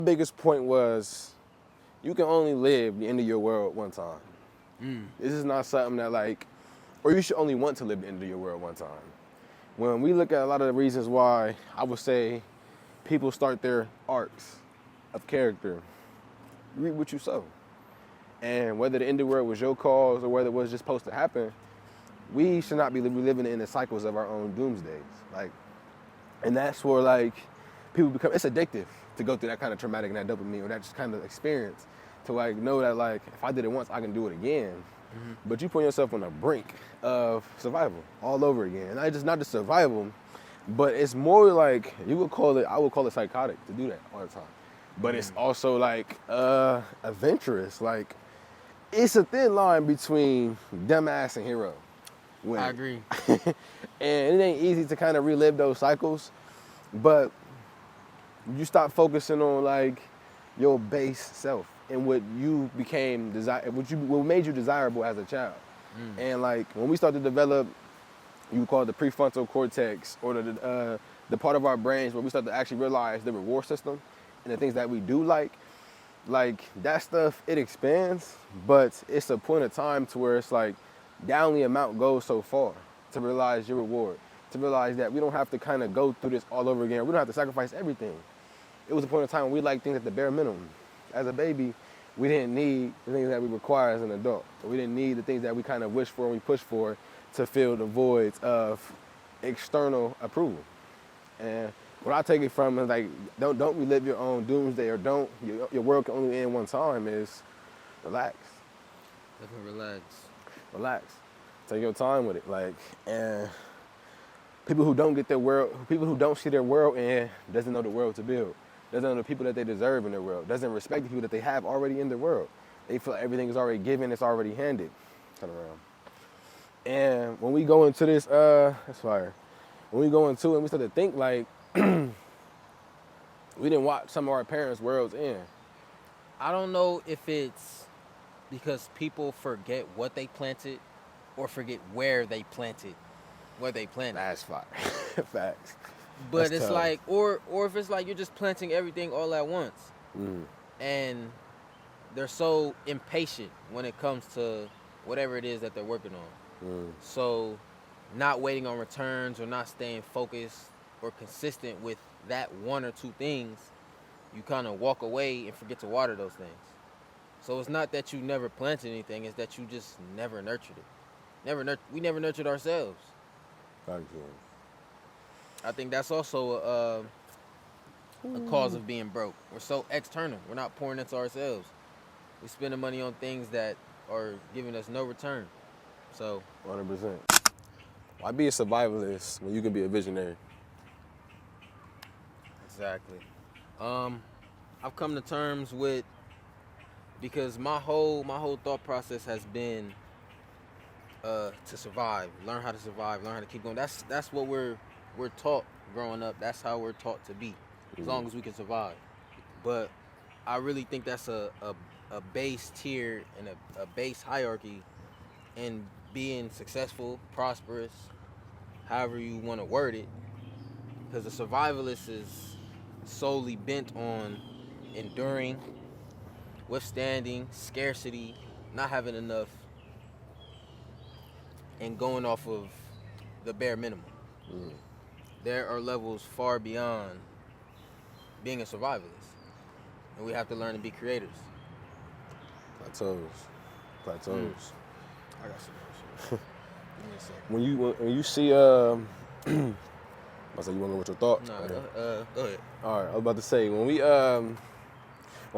Biggest point was you can only live the end of your world one time. This is not something that like, or you should only want to live the end of your world one time. When we look at a lot of the reasons why I would say people start their arcs of character, you reap what you sow. And whether the end of the world was your cause or whether it was just supposed to happen, we should not be living in the cycles of our own doomsdays. Like, and that's where like people become, it's addictive to go through that kind of traumatic and that dopamine or that just kind of experience to like know that like if I did it once, I can do it again. But you put yourself on the brink of survival all over again. And not just survival, but it's more like, I would call it psychotic to do that all the time. But it's also like adventurous. Like, it's a thin line between dumbass and hero. I agree. And it ain't easy to kind of relive those cycles, but you stop focusing on like your base self and what you became what made you desirable as a child. And like when we start to develop, you call it the prefrontal cortex or the part of our brains where we start to actually realize the reward system and the things that we do like that stuff, it expands, but it's a point of time to where it's like the only amount goes so far to realize your reward, to realize that we don't have to kind of go through this all over again. We don't have to sacrifice everything. It was a point of time when we liked things at the bare minimum. As a baby, we didn't need the things that we require as an adult. We didn't need the things that we kind of wish for and we push for to fill the voids of external approval. And what I take it from is like, don't relive your own doomsday or your world can only end one time is relax. Definitely Relax. Take your time with it. Like, and people who don't get their world, people who don't see their world and doesn't know the world to build, doesn't know the people that they deserve in their world, doesn't respect the people that they have already in their world. They feel like everything is already given, it's already handed. Turn around. And when we go into this, that's fire. When we go into it, we start to think like, we didn't watch some of our parents' worlds in. I don't know if it's because people forget what they planted or forget where they planted what they planted. That's fire. Facts. But That's it's tough. like, or if it's like you're just planting everything all at once. And they're so impatient when it comes to whatever it is that they're working on. So not waiting on returns or not staying focused or consistent with that one or two things, you kind of walk away and forget to water those things. So it's not that you never planted anything, it's that you just never nurtured it. We never nurtured ourselves. Thank you. I think that's also a cause of being broke. We're so external. We're not pouring into ourselves. We're spending money on things that are giving us no return. So 100%. Why be a survivalist when you can be a visionary? Exactly. I've come to terms with, because my whole thought process has been to survive, learn how to survive, learn how to keep going. That's what we're taught growing up. That's how we're taught to be, as long as we can survive. But I really think that's a base tier and a base hierarchy in being successful, prosperous, however you want to word it. Because the survivalist is solely bent on enduring, withstanding scarcity, not having enough, and going off of the bare minimum. There are levels far beyond being a survivalist, and we have to learn to be creators. Plateaus. I got some more shit. Give me a second. When you see, I said you want to go with your thought? Nah, go ahead. All right, I was about to say, when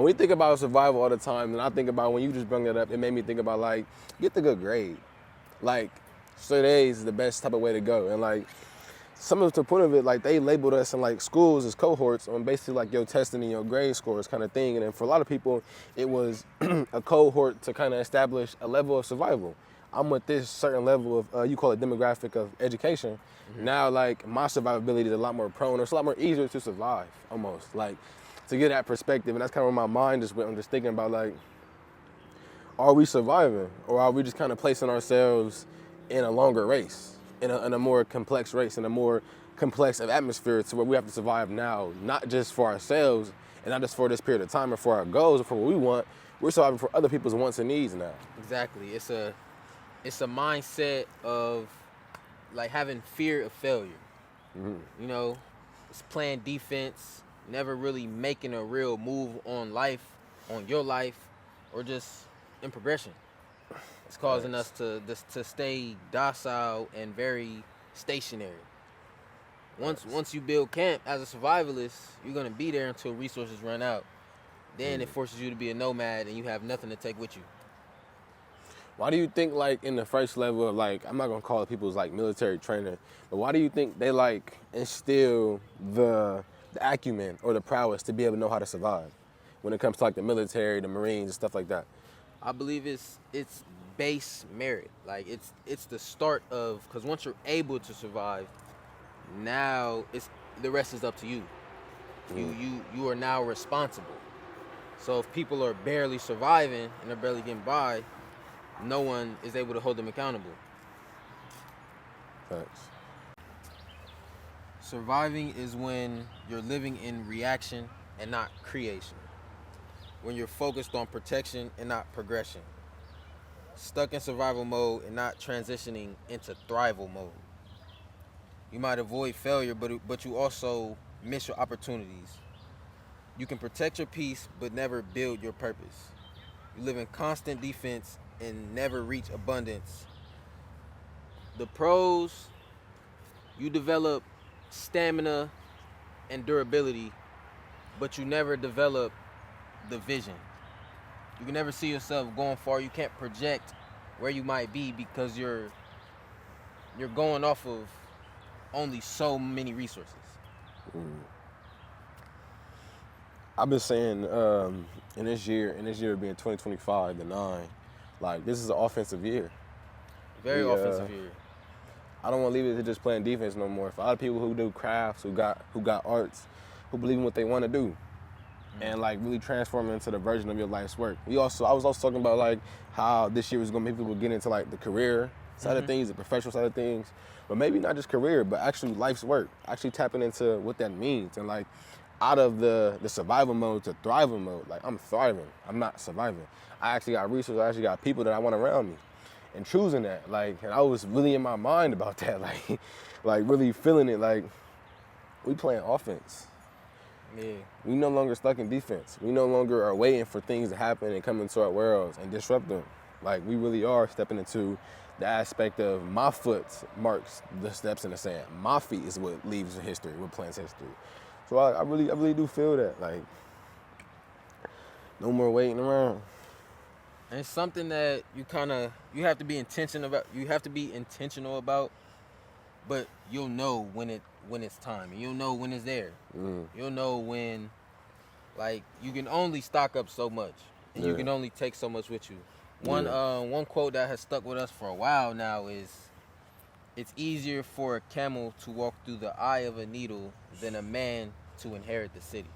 we think about survival all the time, and I think about when you just bring it up, it made me think about like, get the good grade. Like, straight A's is the best type of way to go. And like, some of the point of it, like they labeled us in like schools as cohorts on basically like your testing and your grade scores kind of thing. And then for a lot of people, it was a cohort to kind of establish a level of survival. I'm with this certain level of, you call it demographic of education. Now, like my survivability is a lot more prone, or it's a lot more easier to survive almost, like to get that perspective. And that's kind of where my mind just went. I'm just thinking about like, are we surviving, or are we just kind of placing ourselves in a longer race, in a more complex race, in a more complex atmosphere to where we have to survive now, not just for ourselves and not just for this period of time or for our goals or for what we want. We're surviving for other people's wants and needs now. Exactly. It's a mindset of like having fear of failure. You know, it's playing defense, never really making a real move on life, on your life, or just in progression. It's causing us to stay docile and very stationary. Once you build camp as a survivalist, you're gonna be there until resources run out. Then it forces you to be a nomad and you have nothing to take with you. Why do you think, like, in the first level of, like, I'm not gonna call it people's like military training, but why do you think they like instill the acumen or the prowess to be able to know how to survive when it comes to like the military, the Marines, and stuff like that? I believe it's base merit. Like it's the start of, because once you're able to survive, now it's the rest is up to you. You are now responsible. So if people are barely surviving and they're barely getting by, no one is able to hold them accountable. Thanks. Surviving is when you're living in reaction and not creation. When you're focused on protection and not progression. Stuck in survival mode and not transitioning into thrival mode. You might avoid failure, but you also miss your opportunities. You can protect your peace, but never build your purpose. You live in constant defense and never reach abundance. The pros, you develop stamina and durability, but you never develop the vision. You can never see yourself going far. You can't project where you might be because you're going off of only so many resources. I've been saying in this year being 2025, the 9, like, this is an offensive year. Very offensive year. I don't want to leave it to just playing defense no more. For a lot of people who do crafts, who got arts, who believe in what they want to do, and like really transform it into the version of your life's work. I was also talking about like how this year was gonna make people get into like the career side of things, the professional side of things, but maybe not just career, but actually life's work. Actually tapping into what that means, and like out of the survival mode to thriving mode. Like, I'm thriving. I'm not surviving. I actually got resources. I actually got people that I want around me. And choosing that, like, and I was really in my mind about that, like really feeling it, like, we playing offense. Yeah. We no longer stuck in defense. We no longer are waiting for things to happen and come into our worlds and disrupt them. Like, we really are stepping into the aspect of my foot marks the steps in the sand. My feet is what leaves history, what plants history. So I really do feel that, like, no more waiting around. And it's something that you have to be intentional about, but you'll know when it's time, and you'll know when it's there. You'll know when, like, you can only stock up so much, and you can only take so much with you. One quote that has stuck with us for a while now is, "It's easier for a camel to walk through the eye of a needle than a man to inherit the city."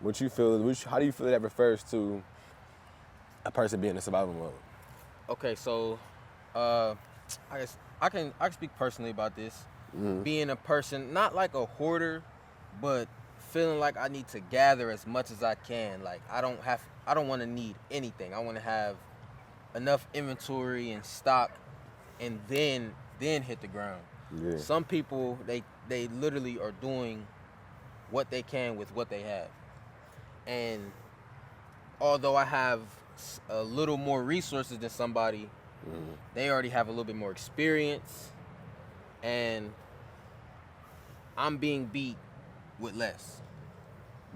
What you feel? How do you feel that refers to a person being in survival mode? Okay, so I guess I can speak personally about this. Being a person, not like a hoarder, but feeling like I need to gather as much as I can. Like, I don't want to need anything. I want to have enough inventory and stock, and then hit the ground. Yeah. Some people, they literally are doing what they can with what they have. And although I have a little more resources than somebody, they already have a little bit more experience, and I'm being beat with less.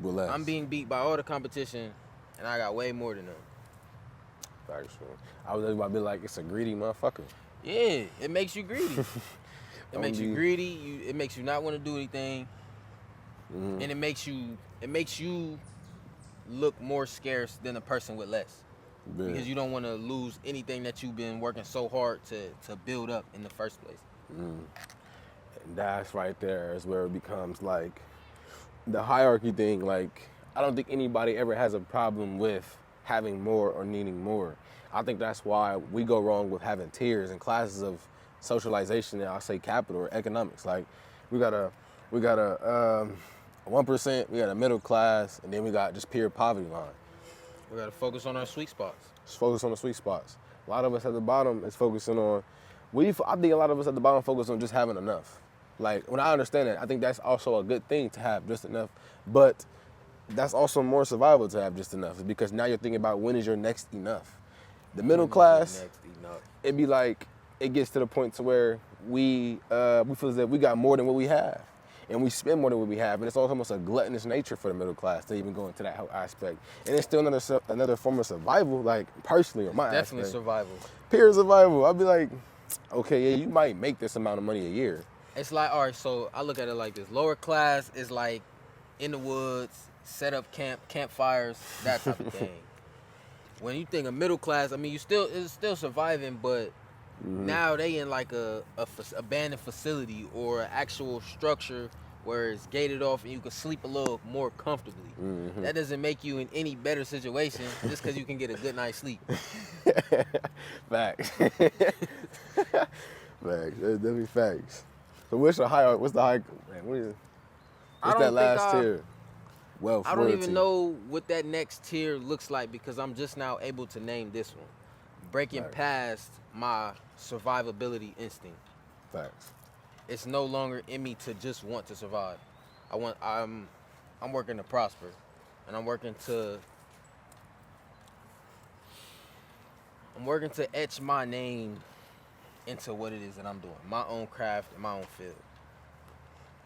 I'm being beat by all the competition, and I got way more than them. Actually, I was about to be like, it's a greedy motherfucker. Yeah, it makes you greedy. It makes you greedy. It makes you not want to do anything, and it makes you look more scarce than a person with less, because you don't want to lose anything that you've been working so hard to build up in the first place. And that's right there is where it becomes like the hierarchy thing. Like, I don't think anybody ever has a problem with having more or needing more. I think that's why we go wrong with having tiers and classes of socialization, and I'll say capital or economics. Like, we got a We got a 1%, we got a middle class, and then we got just pure poverty line. We gotta focus on our sweet spots. Just focus on the sweet spots. A lot of us at the bottom is focusing on, I think a lot of us at the bottom focus on just having enough. Like, when I understand it, I think that's also a good thing to have just enough, but that's also more survival to have just enough, because now you're thinking about when is your next enough. The middle class, it'd be like, it gets to the point to where we feel as if we got more than what we have, and we spend more than what we have, and it's almost a gluttonous nature for the middle class to even go into that aspect. And it's still another form of survival, like personally, or my Definitely aspect. survival. Pure survival. I'd be like, okay, yeah, you might make this amount of money a year. It's like, all right, so I look at it like this. Lower class is like in the woods, set up campfires, that type of thing. When you think of middle class, I mean, it's still surviving, but now they in like a abandoned facility or an actual structure where it's gated off and you can sleep a little more comfortably. That doesn't make you in any better situation just because you can get a good night's sleep. Facts. Facts. That's definitely facts. So what's the high? What's that last tier? Wealth. I don't royalty. even know what that next tier looks like because I'm just now able to name this one. Breaking past my survivability instinct. Facts. It's no longer in me to just want to survive. I'm working to prosper, and I'm working to etch my name into what it is that I'm doing, my own craft and my own field.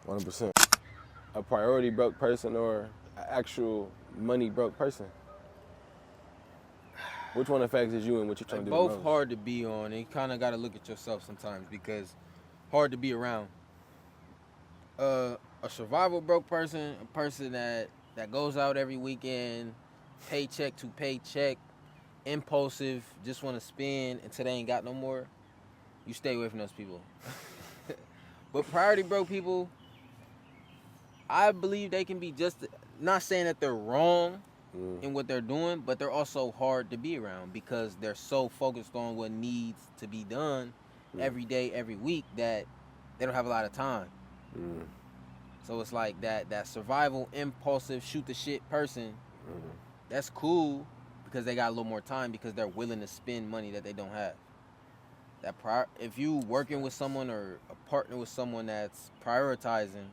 100%. A priority broke person or an actual money broke person? Which one affects you and what you're trying to do? Both hard to be on, and you kind of got to look at yourself sometimes because hard to be around. A survival broke person, a person that goes out every weekend, paycheck to paycheck, impulsive, just want to spend until they ain't got no more. You stay away from those people. But priority broke people, I believe they can be not saying that they're wrong in what they're doing, but they're also hard to be around because they're so focused on what needs to be done every day, every week, that they don't have a lot of time. So it's like that survival, impulsive, shoot the shit person, that's cool because they got a little more time because they're willing to spend money that they don't have. If you working with someone or a partner with someone that's prioritizing,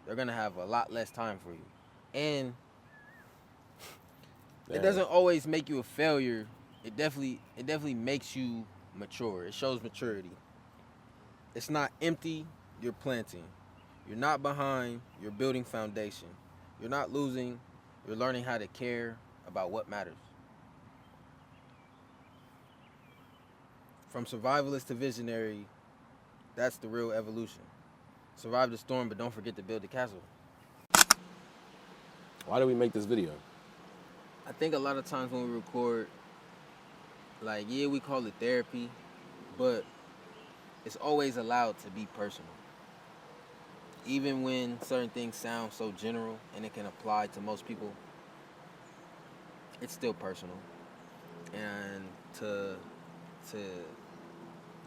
they're gonna have a lot less time for you. And it doesn't always make you a failure. It definitely makes you mature. It shows maturity. It's not empty, you're planting. You're not behind, you're building foundation. You're not losing, you're learning how to care about what matters. From survivalist to visionary, that's the real evolution. Survive the storm, but don't forget to build the castle. Why do we make this video? I think a lot of times when we record, like, yeah, we call it therapy, but it's always allowed to be personal. Even when certain things sound so general and it can apply to most people, it's still personal. And to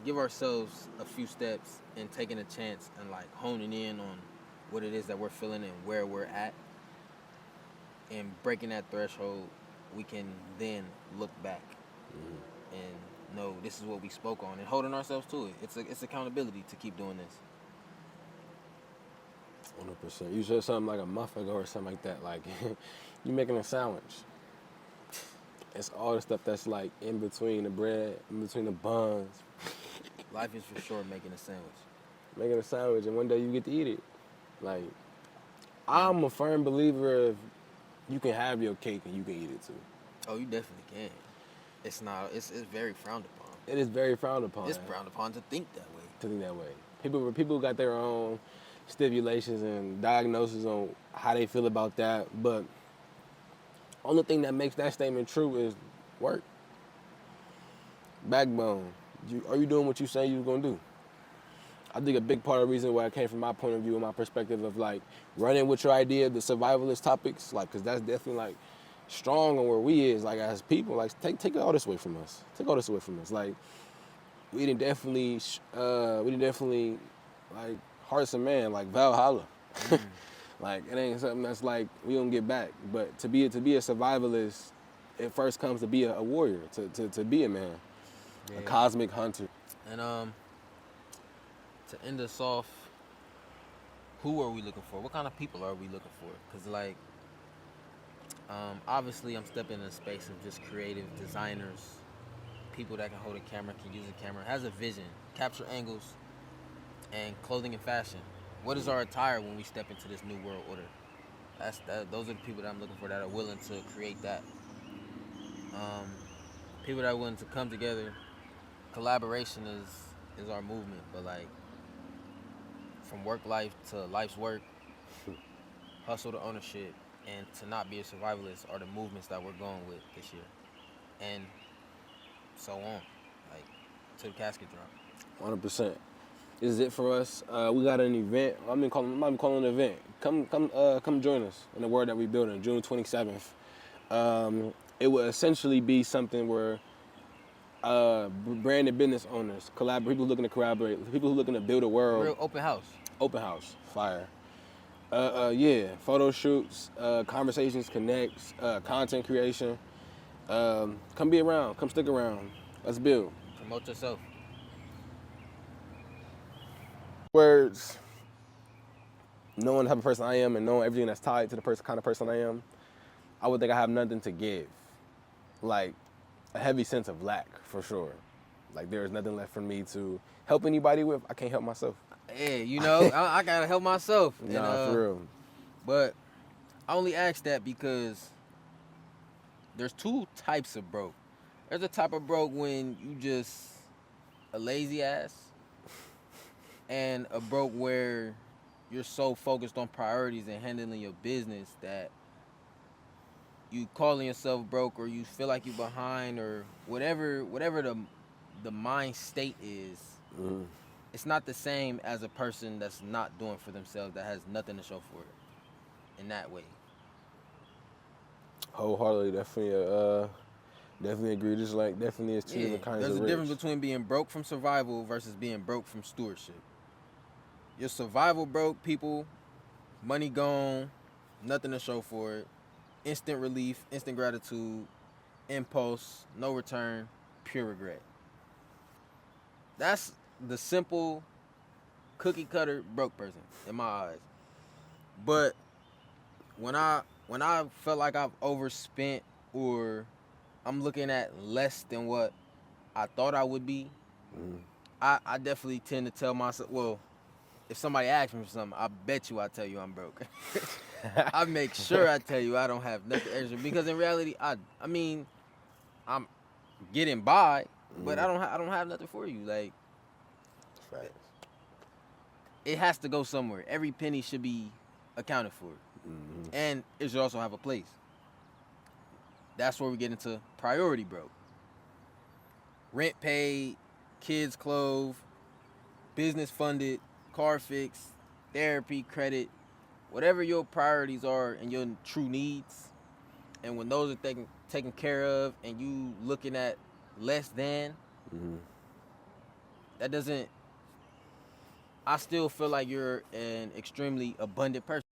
give ourselves a few steps and taking a chance and like honing in on what it is that we're feeling and where we're at and breaking that threshold, we can then look back and know this is what we spoke on and holding ourselves to it. It's accountability to keep doing this. 100%. You said something like a muffin or something like that. Like, you making a sandwich. It's all the stuff that's like in between the bread, in between the buns. Life is for sure making a sandwich. Making a sandwich, and one day you get to eat it. Like, I'm a firm believer of you can have your cake and you can eat it too. Oh, you definitely can. It's very frowned upon. It is very frowned upon. It's frowned upon to think that way. To think that way. People got their own stipulations and diagnoses on how they feel about that, but only thing that makes that statement true is work. Backbone. Are you doing what you say you're gonna do? I think a big part of the reason why it came from my point of view and my perspective of like running with your idea of the survivalist topics, like, cause that's definitely like strong on where we is, like as people, like take all this away from us. Take all this away from us. Like we didn't definitely like Hearts of Man, like Valhalla. Like, it ain't something that's like we gonna get back. But to be a survivalist, it first comes to be a warrior, to be a man, a cosmic hunter. And to end us off, who are we looking for? What kind of people are we looking for? Because, like, obviously I'm stepping in a space of just creative designers, people that can hold a camera, can use a camera, has a vision, capture angles, and clothing and fashion. What is our attire when we step into this new world order? Those are the people that I'm looking for that are willing to create that. People that are willing to come together. Collaboration is our movement, but like from work life to life's work, hustle to ownership, and to not be a survivalist are the movements that we're going with this year, and so on, like to the casket drop. 100%. This is it for us. We got an event. I'm calling it an event. Come join us in the world that we building, June 27th. It will essentially be something where brand and business owners, people looking to collaborate, people who looking to build a world. Real open house. Open house, fire. Photo shoots, conversations, connects, content creation. Come be around, come stick around. Let's build. Promote yourself. Words, knowing the type of person I am and knowing everything that's tied to the kind of person I am, I would think I have nothing to give. Like, a heavy sense of lack, for sure. Like, there is nothing left for me to help anybody with. I can't help myself. Yeah, I gotta help myself. Nah, for real. But I only ask that because there's two types of broke. There's a type of broke when you just a lazy ass, and a broke where you're so focused on priorities and handling your business that you calling yourself broke or you feel like you're behind or whatever the mind state is. Mm-hmm. It's not the same as a person that's not doing for themselves, that has nothing to show for it in that way. Wholeheartedly, definitely agree. Just like definitely is two different kinds of rich. There's a difference between being broke from survival versus being broke from stewardship. Your survival broke people, money gone, nothing to show for it, instant relief, instant gratitude, impulse, no return, pure regret. That's the simple cookie cutter broke person in my eyes. But when I felt like I've overspent or I'm looking at less than what I thought I would be, I definitely tend to tell myself, well, if somebody asks me for something, I bet you I tell you I'm broke. I make sure I tell you I don't have nothing extra because in reality, I mean, I'm getting by, but I don't have nothing for you. Like, Facts. It has to go somewhere. Every penny should be accounted for, and it should also have a place. That's where we get into priority broke. Rent paid, kids clothed, business funded, car fixed, therapy, credit, whatever your priorities are and your true needs, and when those are taken care of and you looking at less than, that doesn't, I still feel like you're an extremely abundant person.